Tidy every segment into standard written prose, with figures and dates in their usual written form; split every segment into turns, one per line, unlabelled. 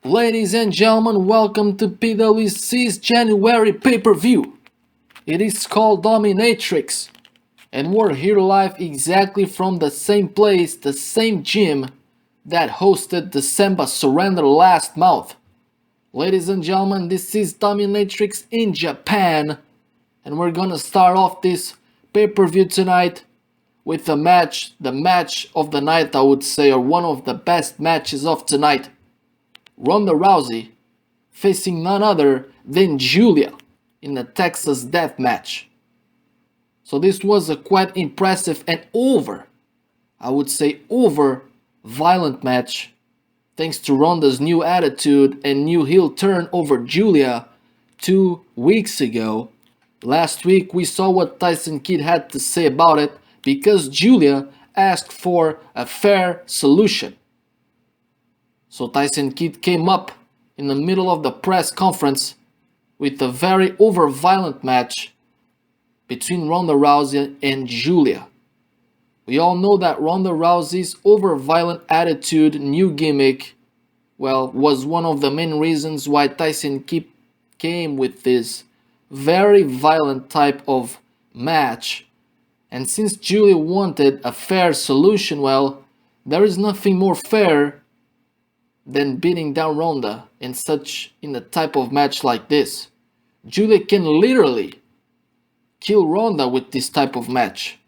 Ladies and gentlemen, welcome to PWC's January pay-per-view. It is called Dominatrix, and we're here live exactly from the same place, the same gym that hosted the Samba Surrender last month. Ladies and gentlemen, this is Dominatrix in Japan, and we're gonna start off this pay-per-view tonight with the match of the night, I would say, or one of the best matches of tonight. Ronda Rousey facing none other than Giulia in a Texas death match. So this was a quite impressive and I would say violent match, thanks to Ronda's new attitude and new heel turn over Giulia 2 weeks ago. Last week we saw what Tyson Kidd had to say about it because Giulia asked for a fair solution. So Tyson Kidd came up in the middle of the press conference with a very over-violent match between Ronda Rousey and Giulia. We all know that Ronda Rousey's over-violent attitude, new gimmick, was one of the main reasons why Tyson Kidd came with this very violent type of match. And since Giulia wanted a fair solution, there is nothing more fair than beating down Ronda in a type of match like this. Giulia can literally kill Ronda with this type of match.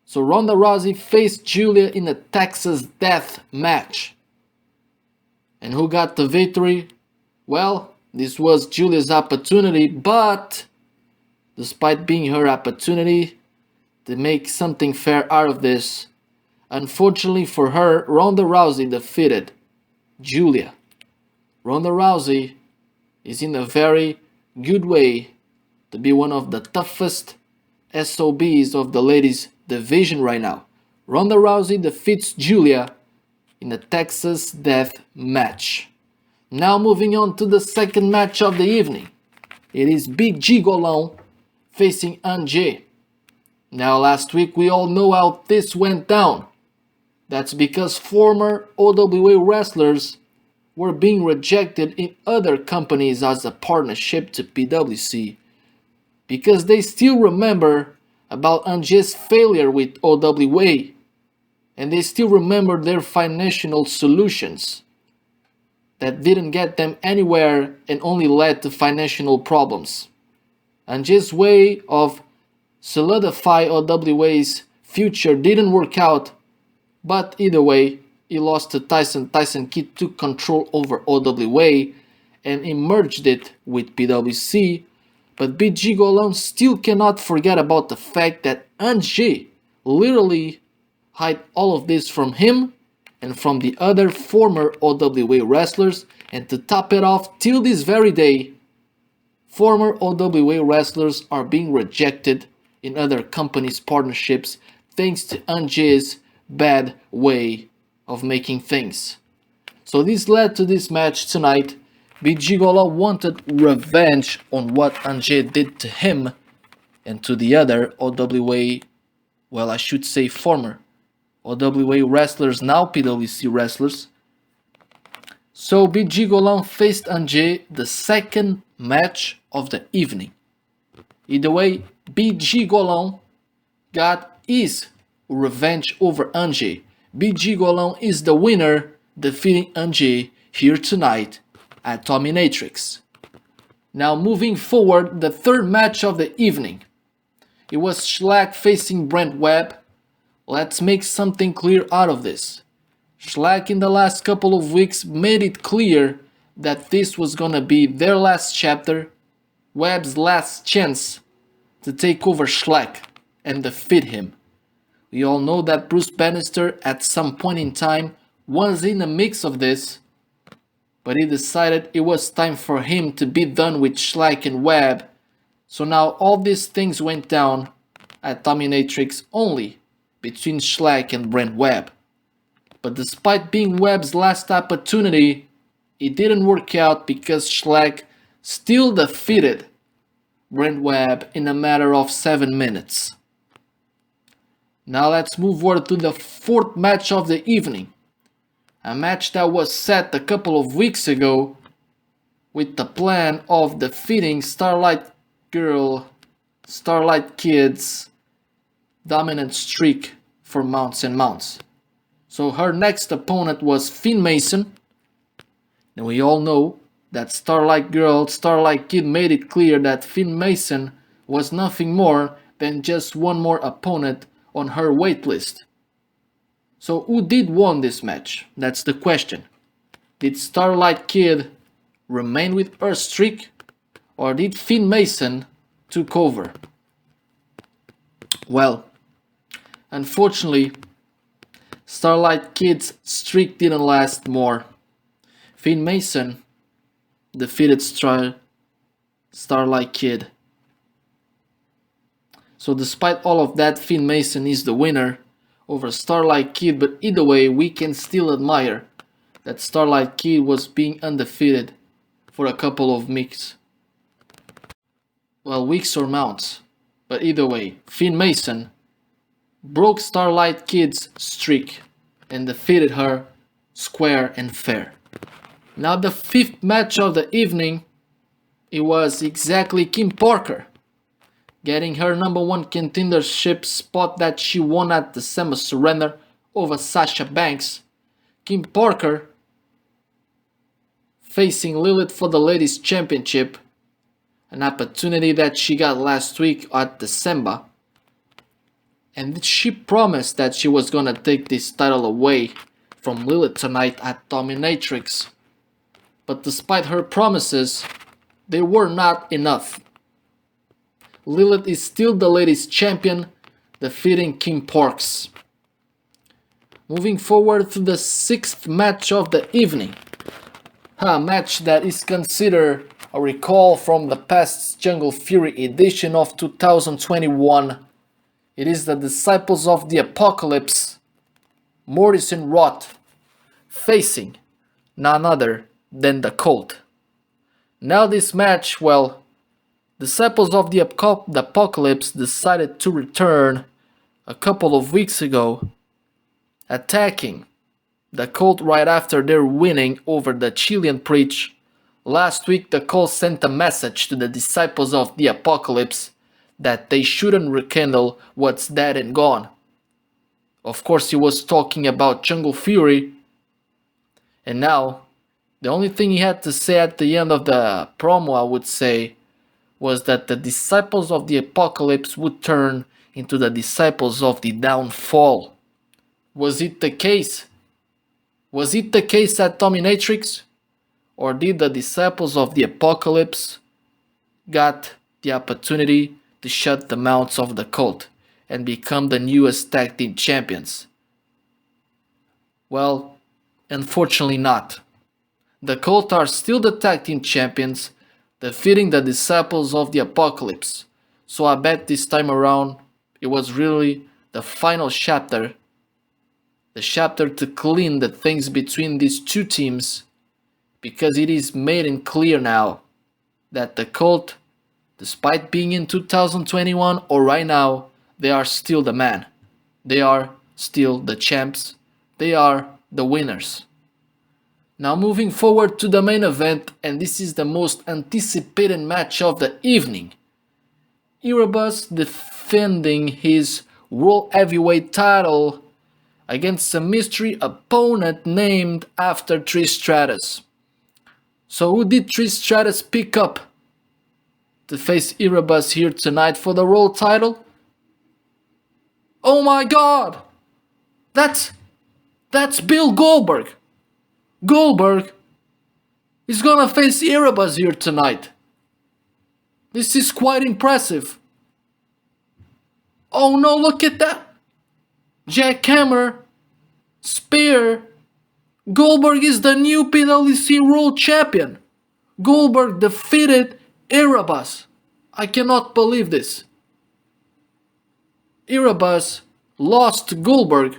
So Ronda Rousey faced Giulia in a Texas death match. And who got the victory? Well, this was Giulia's opportunity, but despite being her opportunity to make something fair out of this, unfortunately for her, Ronda Rousey defeated Giulia. Ronda Rousey is in a very good way to be one of the toughest SOBs of the ladies division right now. Ronda Rousey defeats Giulia in a Texas death match. Now moving on to the second match of the evening. It is Big G Goulão facing Ange. Now last week we all know how this went down. That's because former OWA wrestlers were being rejected in other companies as a partnership to PWC because they still remember about Ange's failure with OWA and they still remember their financial solutions that didn't get them anywhere and only led to financial problems. Ange's way of solidify OWA's future didn't work out. But either way, he lost to Tyson. Tyson Kidd took control over OWA and emerged it with PWC. But Big G Goulão still cannot forget about the fact that Ange literally hid all of this from him and from the other former OWA wrestlers. And to top it off, till this very day, former OWA wrestlers are being rejected in other companies' partnerships thanks to Ange's bad way of making things. So this led to this match tonight. Big G Goulão wanted revenge on what Ange did to him and to the other OWA, I should say former OWA wrestlers, now PWC wrestlers. So Big G Goulão faced Ange the second match of the evening. Either way, Big G Goulão got his revenge over Ange. Big G Goulão is the winner, defeating Ange here tonight at Dominatrix. Now moving forward, the third match of the evening. It was Shlak facing Webb. Let's make something clear out of this. Shlak in the last couple of weeks made it clear that this was gonna be their last chapter, Webb's last chance to take over Shlak and defeat him. We all know that Bruce Bannister at some point in time was in the mix of this, but he decided it was time for him to be done with Shlak and Webb. So now all these things went down at Dominatrix only between Shlak and Webb. But despite being Webb's last opportunity, it didn't work out because Shlak still defeated Webb in a matter of 7 minutes. Now let's move forward to the fourth match of the evening. A match that was set a couple of weeks ago with the plan of defeating Starlight Kid's dominant streak for months and months. So her next opponent was Finn Mason. And we all know that Starlight Kid made it clear that Finn Mason was nothing more than just one more opponent on her wait list. So who did won this match? That's the question. Did Starlight Kid remain with her streak, or did Finn Mason took over? Well, unfortunately, Starlight Kid's streak didn't last more. Finn Mason defeated Starlight Kid. So despite all of that, Finn Mason is the winner over Starlight Kid, but either way, we can still admire that Starlight Kid was being undefeated for a couple of weeks. Well, weeks or months. But either way, Finn Mason broke Starlight Kid's streak and defeated her square and fair. Now the fifth match of the evening, it was exactly Kim Parker getting her #1 contendership spot that she won at the semi-surrender over Sasha Banks. Kim Parker facing Lilith for the ladies championship, an opportunity that she got last week at December. And she promised that she was gonna take this title away from Lilith tonight at Dominatrix. But despite her promises, they were not enough. Lilith is still the ladies champion, defeating Kim Parks. Moving forward to the sixth match of the evening. A match that is considered a recall from the past Jungle Fury edition of 2021. It is the Disciples of the Apocalypse, Morrison Roth, facing none other than the Cult. Now this match, well, Disciples of the Apocalypse decided to return a couple of weeks ago, attacking the Cult right after their winning over the Chilean Preach. Last week the Cult sent a message to the Disciples of the Apocalypse that they shouldn't rekindle what's dead and gone. Of course he was talking about Jungle Fury, and now the only thing he had to say at the end of the promo, I would say, was that the Disciples of the Apocalypse would turn into the Disciples of the Downfall. Was it the case? Was it the case at Dominatrix? Or did the Disciples of the Apocalypse got the opportunity to shut the mouths of the Cult and become the newest tag team champions? Well, unfortunately not. The Cult are still the tag team champions, defeating the Disciples of the Apocalypse. So I bet this time around it was really the final chapter. The chapter to clean the things between these two teams, because it is made and clear now that the Cult, despite being in 2021 or right now, they are still the man. They are still the champs. They are the winners. Now moving forward to the main event, and this is the most anticipated match of the evening. Erebos defending his World Heavyweight title against a mystery opponent named after Trish Stratus. So who did Trish Stratus pick up to face Erebos here tonight for the World title? Oh my god! That's Bill Goldberg! Goldberg is gonna face Erebos here tonight. This is quite impressive. Oh no, look at that! Jackhammer, Spear. Goldberg is the new PWC World Champion. Goldberg defeated Erebos. I cannot believe this. Erebos lost to Goldberg.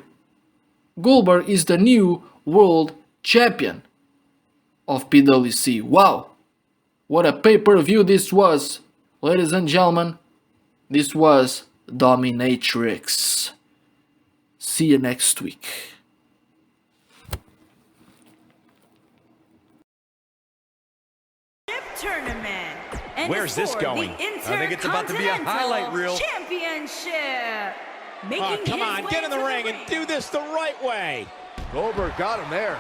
Goldberg is the new World Champion of PWC. Wow, what a pay-per-view this was, ladies and gentlemen. This was Dominatrix. See you next week.
tournament. And
where's this going?
I think it's about to be a highlight reel. Championship.
Oh, come on, get in the ring and do this the right way.
Goldberg got him there.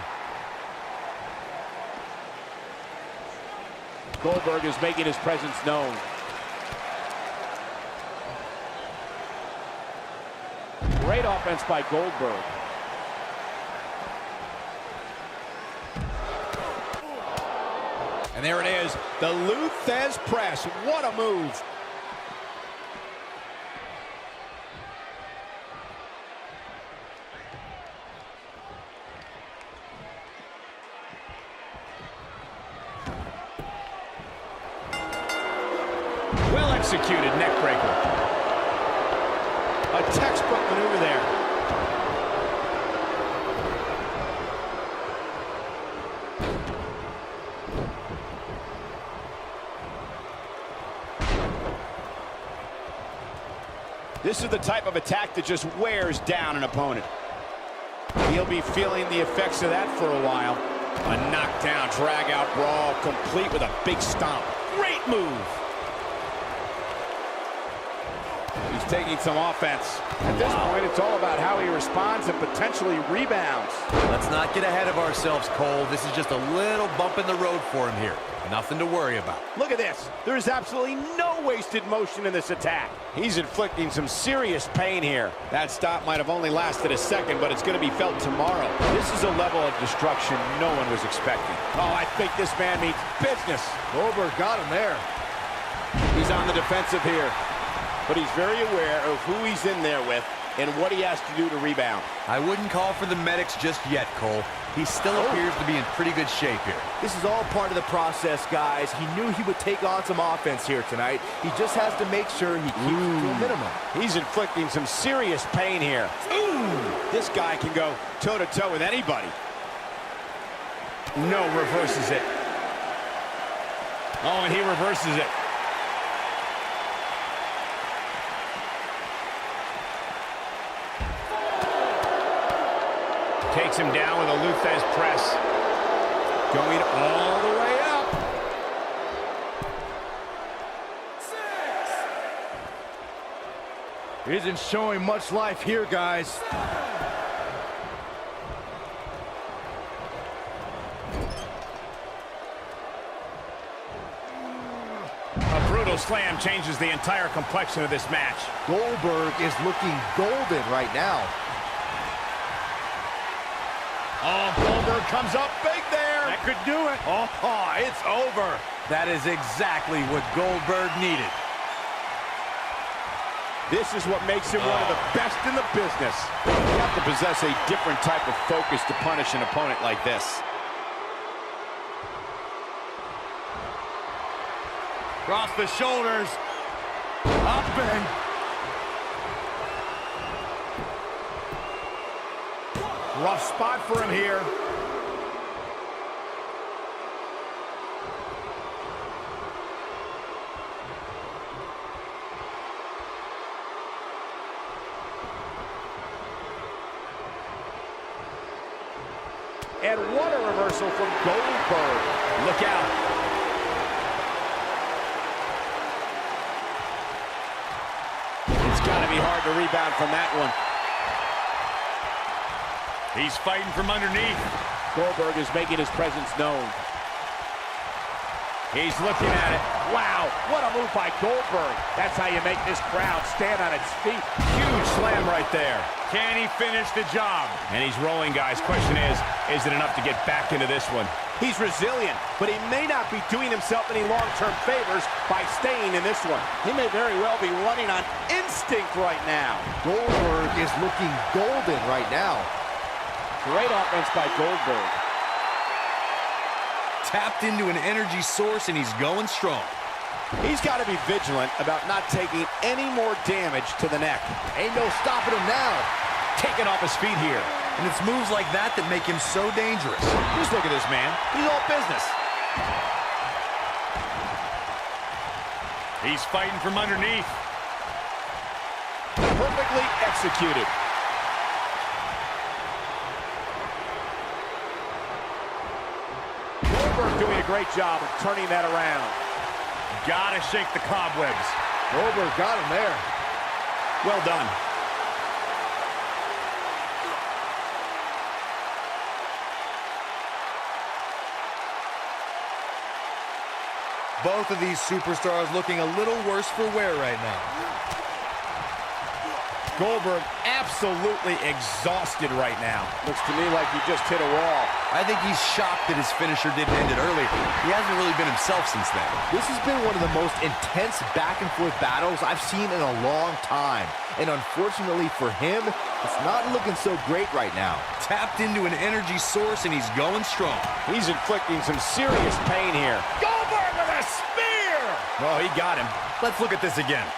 Goldberg is making his presence known. Great offense by Goldberg. And there it is, the Luthez press. What a move. Well executed neck breaker. A textbook maneuver there. This is the type of attack that just wears down an opponent. He'll be feeling the effects of that for a while. A knockdown, drag-out brawl, complete with a big stomp. Great move. He's taking some offense. At this point, it's all about how he responds and potentially rebounds.
Let's not get ahead of ourselves, Cole. This is just a little bump in the road for him here. Nothing to worry about.
Look at this. There is absolutely no wasted motion in this attack. He's inflicting some serious pain here. That stop might have only lasted a second, but it's going to be felt tomorrow. This is a level of destruction no one was expecting. Oh, I think this man means business.
Goldberg got him there.
He's on the defensive here, but he's very aware of who he's in there with and what he has to do to rebound.
I wouldn't call for the medics just yet, Cole. He still appears to be in pretty good shape here.
This is all part of the process, guys. He knew he would take on some offense here tonight. He just has to make sure he keeps it to a minimum.
He's inflicting some serious pain here. Ooh, this guy can go toe-to-toe with anybody. No, reverses it. Oh, and he reverses it. Takes him down with a Luthez press. Going all the way up.
6. He isn't showing much life here, guys.
A brutal slam changes the entire complexion of this match.
Goldberg is looking golden right now.
Oh, Goldberg comes up big there.
That could do it. Oh, it's over.
That is exactly what Goldberg needed.
This is what makes him one of the best in the business. You have to possess a different type of focus to punish an opponent like this.
Cross the shoulders. Up and...
Rough spot for him here. And what a reversal from Goldberg. Look out. It's got to be hard to rebound from that one. He's fighting from underneath. Goldberg is making his presence known. He's looking at it. Wow, what a move by Goldberg. That's how you make this crowd stand on its feet. Huge slam right there. Can he finish the job? And he's rolling, guys. Question is it enough to get back into this one? He's resilient, but he may not be doing himself any long-term favors by staying in this one. He may very well be running on instinct right now.
Goldberg is looking golden right now.
Great offense by Goldberg.
Tapped into an energy source, and he's going strong.
He's got to be vigilant about not taking any more damage to the neck.
Ain't no stopping him now.
Taking off his feet here.
And it's moves like that that make him so dangerous.
Just look at this man. He's all business. He's fighting from underneath. Perfectly executed. Goldberg doing a great job of turning that around. Gotta shake the cobwebs.
Goldberg got him there.
Well done.
Both of these superstars looking a little worse for wear right now.
Goldberg absolutely exhausted right now.
Looks to me like he just hit a wall.
I think he's shocked that his finisher didn't end it earlier. He hasn't really been himself since then.
This has been one of the most intense back-and-forth battles I've seen in a long time. And unfortunately for him, it's not looking so great right now.
Tapped into an energy source, and he's going strong.
He's inflicting some serious pain here. Goldberg with a spear! Oh, he got him. Let's look at this again.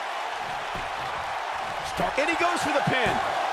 And he goes for the pin.